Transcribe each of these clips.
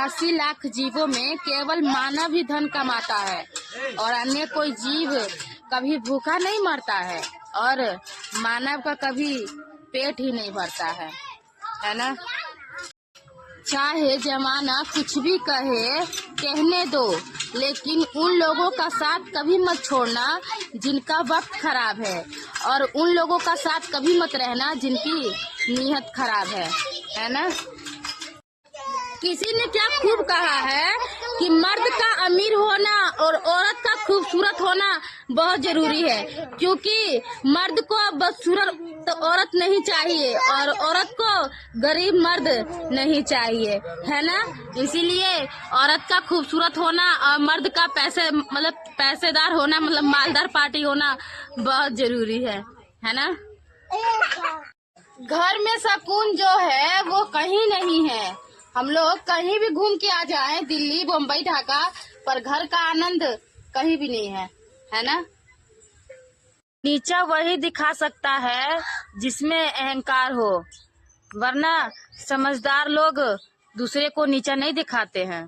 84 लाख जीवों में केवल मानव ही धन कमाता है और अन्य कोई जीव कभी भूखा नहीं मरता है और मानव का कभी पेट ही नहीं भरता है ना। चाहे जमाना कुछ भी कहने दो, लेकिन उन लोगों का साथ कभी मत छोड़ना जिनका वक्त खराब है, और उन लोगों का साथ कभी मत रहना जिनकी नीयत खराब है ना। किसी ने क्या खूब कहा है कि मर्द का अमीर होना और औरत का खूबसूरत होना बहुत जरूरी है, क्योंकि मर्द को बदसूरत औरत नहीं चाहिए और औरत को गरीब मर्द नहीं चाहिए, है ना। इसीलिए औरत का खूबसूरत होना और मर्द का पैसेदार होना मतलब मालदार पार्टी होना बहुत जरूरी है ना। घर में सुकून जो है वो कहीं नहीं है। हम लोग कहीं भी घूम के आ जाएं, दिल्ली, बम्बई, ढाका, पर घर का आनंद कहीं भी नहीं है ना। नीचा वही दिखा सकता है जिसमें अहंकार हो, वरना समझदार लोग दूसरे को नीचा नहीं दिखाते हैं,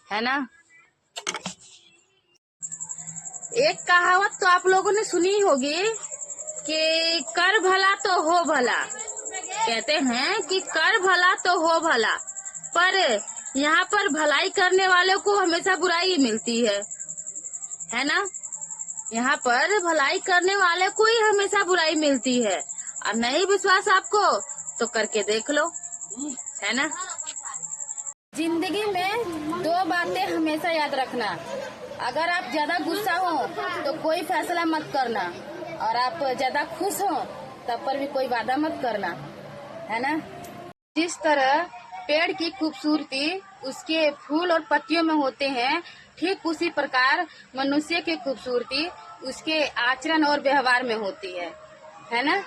है ना। एक कहावत तो आप लोगों ने सुनी होगी कि कर भला तो हो भला। कहते हैं कि कर भला तो हो भला, पर यहाँ पर भलाई करने वालों को हमेशा बुराई मिलती है ना। यहाँ पर भलाई करने वाले को ही हमेशा बुराई मिलती है। और नहीं विश्वास आपको तो करके देख लो, है ना। जिंदगी में दो बातें हमेशा याद रखना। अगर आप ज्यादा गुस्सा हो तो कोई फैसला मत करना, और आप ज्यादा खुश हो तब पर भी कोई वादा मत करना, है ना। जिस तरह पेड़ की खूबसूरती उसके फूल और पत्तियों में होते हैं, ठीक उसी प्रकार मनुष्य की खूबसूरती उसके आचरण और व्यवहार में होती है ना।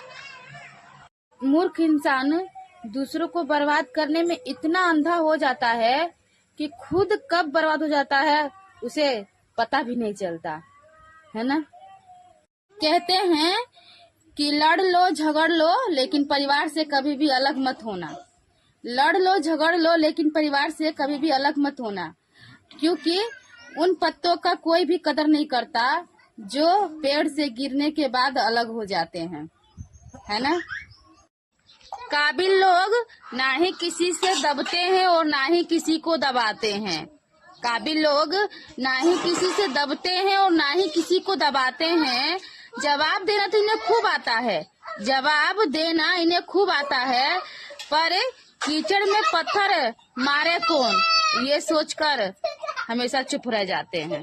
मूर्ख इंसान दूसरों को बर्बाद करने में इतना अंधा हो जाता है कि खुद कब बर्बाद हो जाता है उसे पता भी नहीं चलता, है ना। कहते हैं कि लड़ लो झगड़ लो लेकिन परिवार से कभी भी अलग मत होना। लड़ लो झगड़ लो लेकिन परिवार से कभी भी अलग मत होना, क्योंकि उन पत्तों का कोई भी कदर नहीं करता जो पेड़ से गिरने के बाद अलग हो जाते हैं, है ना। काबिल लोग ना ही किसी से दबते हैं और ना ही किसी को दबाते हैं। काबिल लोग ना ही किसी से दबते हैं और ना ही किसी को दबाते हैं। जवाब देना तो इन्हें खूब आता है, जवाब देना इन्हें खूब आता है, पर कीचड़ में पत्थर मारे कौन, ये सोचकर हमेशा चुप रह जाते हैं।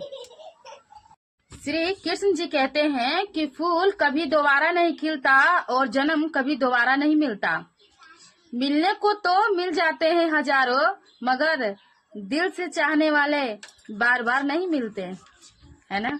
श्री कृष्ण जी कहते हैं कि फूल कभी दोबारा नहीं खिलता और जन्म कभी दोबारा नहीं मिलता। मिलने को तो मिल जाते हैं हजारों, मगर दिल से चाहने वाले बार बार नहीं मिलते, है ना।